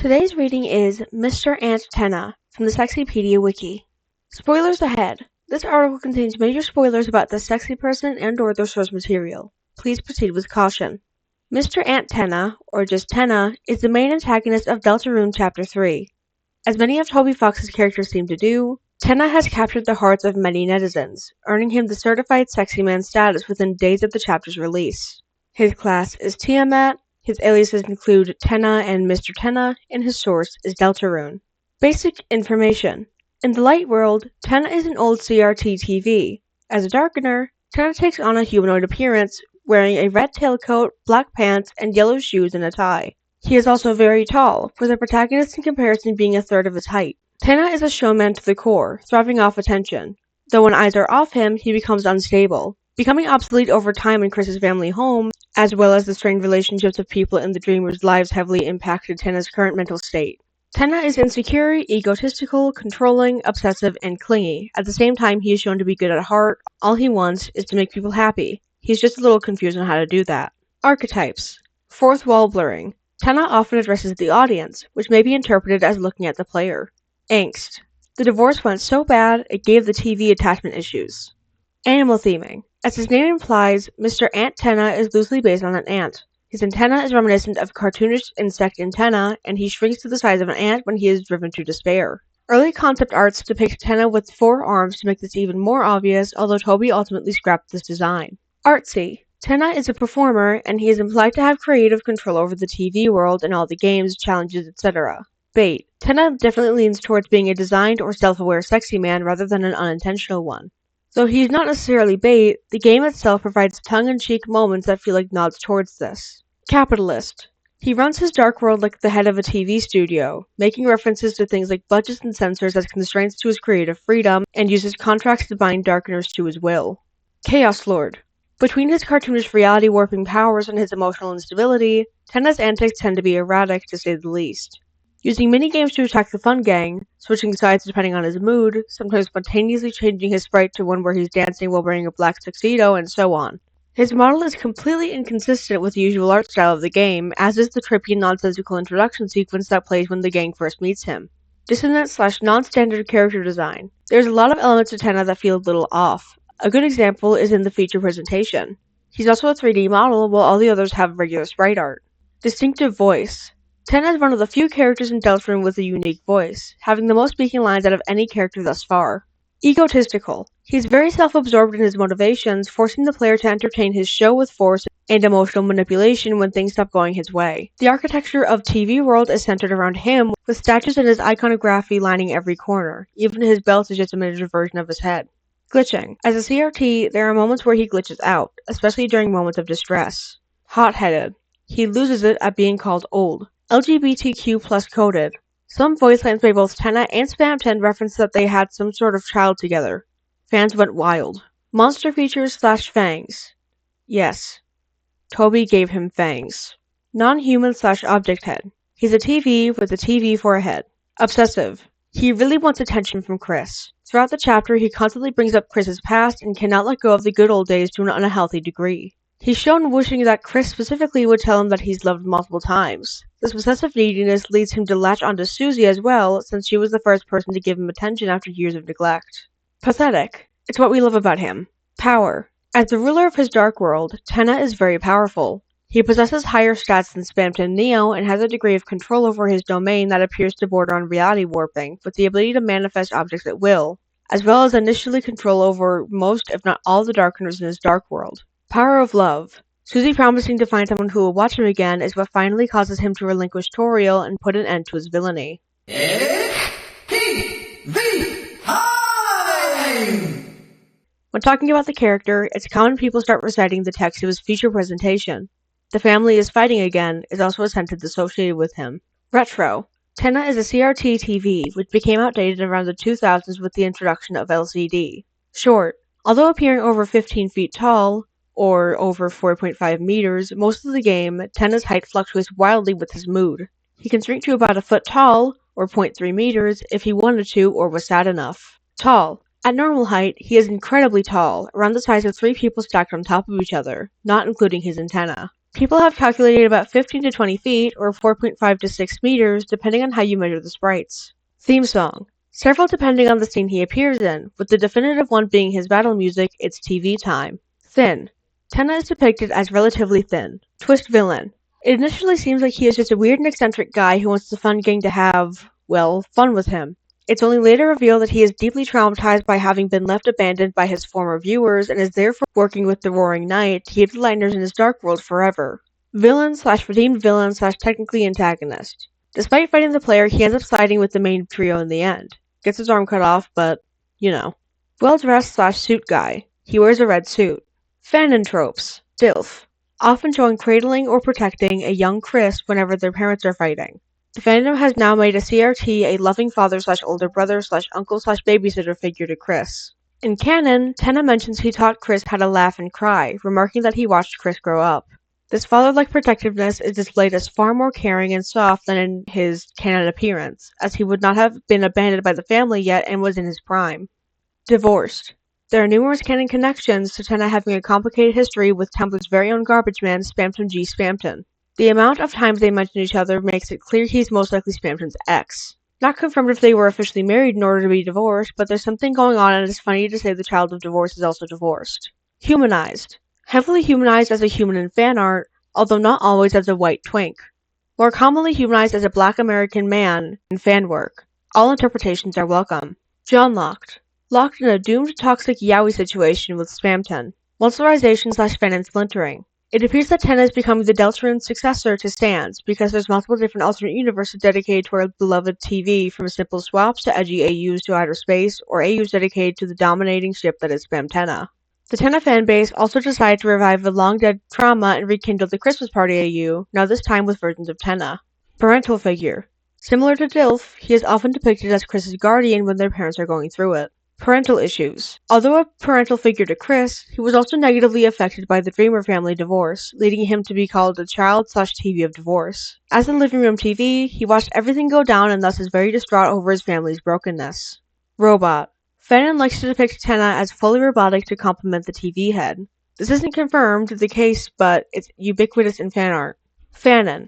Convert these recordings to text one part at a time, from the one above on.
Today's reading is Mr. Ant Tenna from the Sexypedia Wiki. Spoilers ahead. This article contains major spoilers about the sexy person and/or their source material. Please proceed with caution. Mr. Ant Tenna, or just Tenna, is the main antagonist of Deltarune Chapter 3. As many of Toby Fox's characters seem to do, Tenna has captured the hearts of many netizens, earning him the certified sexy man status within days of the chapter's release. His class is Tiamat. His aliases include Tenna and Mr. Tenna, and his source is Deltarune. Basic information. In the light world, Tenna is an old CRT TV. As a darkener, Tenna takes on a humanoid appearance, wearing a red tailcoat, black pants, and yellow shoes and a tie. He is also very tall, with the protagonist in comparison being a third of his height. Tenna is a showman to the core, thriving off attention. Though when eyes are off him, he becomes unstable, becoming obsolete over time in Chris's family home, as well as the strained relationships of people in the dreamers' lives heavily impacted Tenna's current mental state. Tenna is insecure, egotistical, controlling, obsessive, and clingy. At the same time, he is shown to be good at heart. All he wants is to make people happy. He's just a little confused on how to do that. Archetypes. Fourth wall blurring. Tenna often addresses the audience, which may be interpreted as looking at the player. Angst. The divorce went so bad, it gave the TV attachment issues. Animal theming. As his name implies, Mr. Ant Tenna is loosely based on an ant. His antenna is reminiscent of cartoonish insect antenna, and he shrinks to the size of an ant when he is driven to despair. Early concept arts depict Tenna with 4 arms to make this even more obvious, although Toby ultimately scrapped this design. Artsy. Tenna is a performer, and he is implied to have creative control over the TV world and all the games, challenges, etc. Bait. Tenna definitely leans towards being a designed or self-aware sexy man rather than an unintentional one. Though he is not necessarily bait, the game itself provides tongue-in-cheek moments that feel like nods towards this. Capitalist. He runs his dark world like the head of a TV studio, making references to things like budgets and censors as constraints to his creative freedom, and uses contracts to bind darkeners to his will. Chaos Lord. Between his cartoonish reality-warping powers and his emotional instability, Tenna's antics tend to be erratic, to say the least. Using minigames to attack the fun gang, switching sides depending on his mood, sometimes spontaneously changing his sprite to one where he's dancing while wearing a black tuxedo, and so on. His model is completely inconsistent with the usual art style of the game, as is the trippy and nonsensical introduction sequence that plays when the gang first meets him. Dissonant/non-standard character design. There's a lot of elements to Tenna that feel a little off. A good example is in the feature presentation. He's also a 3D model, while all the others have regular sprite art. Distinctive voice. Tenna is one of the few characters in Deltarune with a unique voice, having the most speaking lines out of any character thus far. Egotistical. He's very self-absorbed in his motivations, forcing the player to entertain his show with force and emotional manipulation when things stop going his way. The architecture of TV World is centered around him, with statues and his iconography lining every corner. Even his belt is just a miniature version of his head. Glitching. As a CRT, there are moments where he glitches out, especially during moments of distress. Hot-headed. He loses it at being called old. LGBTQ+ coded. Some voice lines by both Tenna and Spamton reference that they had some sort of child together. Fans went wild. Monster features / fangs. Yes. Toby gave him fangs. Non-human / object head. He's a TV with a TV for a head. Obsessive. He really wants attention from Chris. Throughout the chapter, he constantly brings up Chris's past and cannot let go of the good old days to an unhealthy degree. He's shown wishing that Chris specifically would tell him that he's loved multiple times. This possessive neediness leads him to latch onto Susie as well, since she was the first person to give him attention after years of neglect. Pathetic. It's what we love about him. Power. As the ruler of his dark world, Tenna is very powerful. He possesses higher stats than Spamton Neo and has a degree of control over his domain that appears to border on reality warping, with the ability to manifest objects at will, as well as initially control over most, if not all, the darkeners in his dark world. Power of love. Susie promising to find someone who will watch him again is what finally causes him to relinquish Toriel and put an end to his villainy. It's TV time! When talking about the character, it's common people start reciting the text of his feature presentation. The family is fighting again is also a sentence associated with him. Retro. Tenna is a CRT TV, which became outdated around the 2000s with the introduction of LCD. Short. Although appearing over 15 feet tall, or over 4.5 meters, most of the game, Tenna's height fluctuates wildly with his mood. He can shrink to about a foot tall, or 0.3 meters, if he wanted to or was sad enough. Tall. At normal height, he is incredibly tall, around the size of 3 people stacked on top of each other, not including his antenna. People have calculated about 15 to 20 feet, or 4.5 to 6 meters, depending on how you measure the sprites. Theme song. Several depending on the scene he appears in, with the definitive one being his battle music, It's TV Time. Thin. Tenna is depicted as relatively thin. Twist villain. It initially seems like he is just a weird and eccentric guy who wants the fun gang to have, well, fun with him. It's only later revealed that he is deeply traumatized by having been left abandoned by his former viewers and is therefore working with the Roaring Knight to keep the Lightners in his dark world forever. Villain/redeemed villain/technically antagonist. Despite fighting the player, he ends up siding with the main trio in the end. Gets his arm cut off, but, you know. Well-dressed/suit guy. He wears a red suit. Fandom tropes. DILF. Often showing cradling or protecting a young Chris whenever their parents are fighting. The fandom has now made a CRT a loving father/older brother/uncle/babysitter figure to Chris. In canon, Tenna mentions he taught Chris how to laugh and cry, remarking that he watched Chris grow up. This father-like protectiveness is displayed as far more caring and soft than in his canon appearance, as he would not have been abandoned by the family yet and was in his prime. Divorced. There are numerous canon connections to Tenna having a complicated history with Tumblr's very own garbage man, Spamton G. Spamton. The amount of times they mention each other makes it clear he's most likely Spamton's ex. Not confirmed if they were officially married in order to be divorced, but there's something going on and it's funny to say the child of divorce is also divorced. Humanized. Heavily humanized as a human in fan art, although not always as a white twink. More commonly humanized as a black American man in fan work. All interpretations are welcome. John locked. Locked in a doomed toxic yaoi situation with Spamton. Monsterization/fanon splintering. It appears that Tenna is becoming the Deltarune's successor to Sans, because there's multiple different alternate universes dedicated to our beloved TV, from simple swaps to edgy AUs to outer space, or AUs dedicated to the dominating ship that is Spamtenna. The Tenna fanbase also decided to revive the long-dead trauma and rekindle the Christmas Party AU, now this time with versions of Tenna. Parental figure. Similar to DILF, he is often depicted as Chris's guardian when their parents are going through it. Parental issues. Although a parental figure to Chris, he was also negatively affected by the Dreamer family divorce, leading him to be called a child/TV of divorce. As a living room TV, he watched everything go down and thus is very distraught over his family's brokenness. Robot. Fanon likes to depict Tenna as fully robotic to complement the TV head. This isn't confirmed the case, but it's ubiquitous in fan art. Fanon.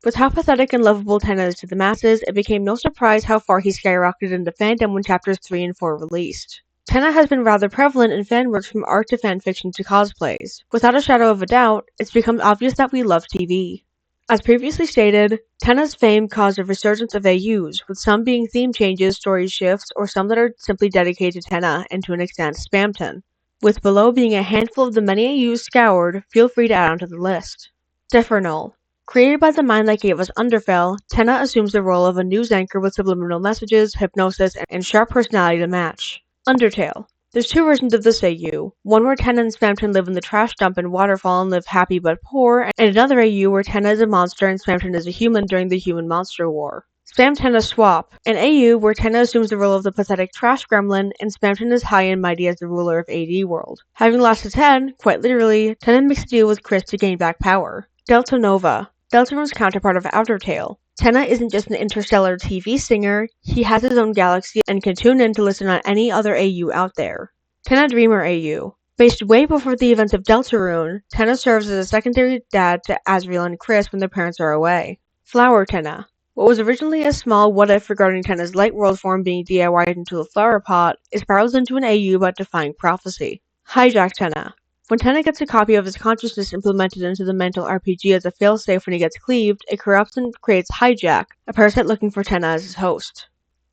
With how pathetic and lovable Tenna is to the masses, it became no surprise how far he skyrocketed into fandom when chapters 3 and 4 released. Tenna has been rather prevalent in fan works from art to fanfiction to cosplays. Without a shadow of a doubt, it's become obvious that we love TV. As previously stated, Tenna's fame caused a resurgence of AUs, with some being theme changes, story shifts, or some that are simply dedicated to Tenna and to an extent Spamton. With below being a handful of the many AUs scoured, feel free to add onto the list. Differnal. Created by the mind that gave us Underfell, Tenna assumes the role of a news anchor with subliminal messages, hypnosis, and sharp personality to match. Undertale. There's two versions of this AU, one where Tenna and Spamton live in the trash dump in Waterfall and live happy but poor, and another AU where Tenna is a monster and Spamton is a human during the Human-Monster War. Spam-Tenna Swap, an AU where Tenna assumes the role of the pathetic trash gremlin, and Spamton is high and mighty as the ruler of AD World. Having lost his head, quite literally, Tenna makes a deal with Chris to gain back power. Delta Nova. Deltarune's counterpart of Outertale. Tenna isn't just an interstellar TV singer, he has his own galaxy and can tune in to listen on any other AU out there. Tenna Dreamer AU. Based way before the events of Deltarune, Tenna serves as a secondary dad to Azriel and Chris when their parents are away. Flower Tenna. What was originally a small what-if regarding Tenna's light world form being DIY'd into a flower pot is spirals into an AU about defying prophecy. Hijack Tenna. When Tenna gets a copy of his consciousness implemented into the mental RPG as a failsafe when he gets cleaved, it corrupts and creates Hijack, a parasite looking for Tenna as his host.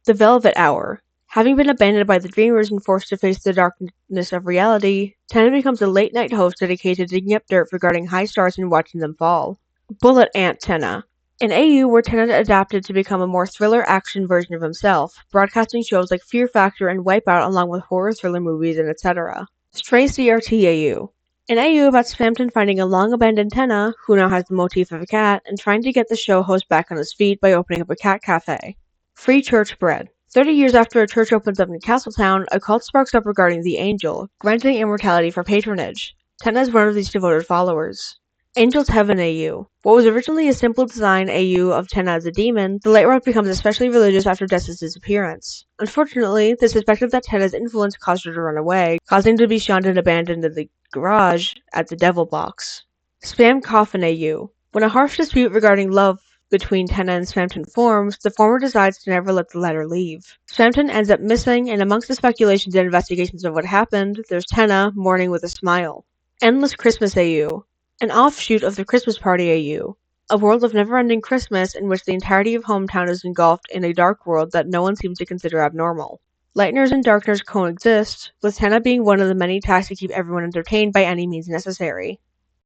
The Velvet Hour. Having been abandoned by the Dreamers and forced to face the darkness of reality, Tenna becomes a late-night host dedicated to digging up dirt regarding high stars and watching them fall. Bullet Ant Tenna. An AU where Tenna adapted to become a more thriller-action version of himself, broadcasting shows like Fear Factor and Wipeout along with horror thriller movies and etc. Stray CRT AU. An AU about Spamton finding a long-abandoned Tenna, who now has the motif of a cat, and trying to get the show host back on his feet by opening up a cat cafe. Free Church Bread. 30 years after a church opens up in Castletown, a cult sparks up regarding the Angel, granting immortality for patronage. Tenna is one of these devoted followers. Angel's Heaven AU. What was originally a simple design AU of Tenna as a demon, the Light World becomes especially religious after Death's disappearance. Unfortunately, the suspected that Tenna's influence caused her to run away, causing her to be shunned and abandoned in the garage at the Devil Box. Spam Coffin AU. When a harsh dispute regarding love between Tenna and Spamton forms, the former decides to never let the latter leave. Spamton ends up missing, and amongst the speculations and investigations of what happened, there's Tenna mourning with a smile. Endless Christmas AU. An offshoot of the Christmas Party AU. A world of never-ending Christmas in which the entirety of Hometown is engulfed in a dark world that no one seems to consider abnormal. Lightners and Darkners coexist, with Tenna being one of the many tasks to keep everyone entertained by any means necessary.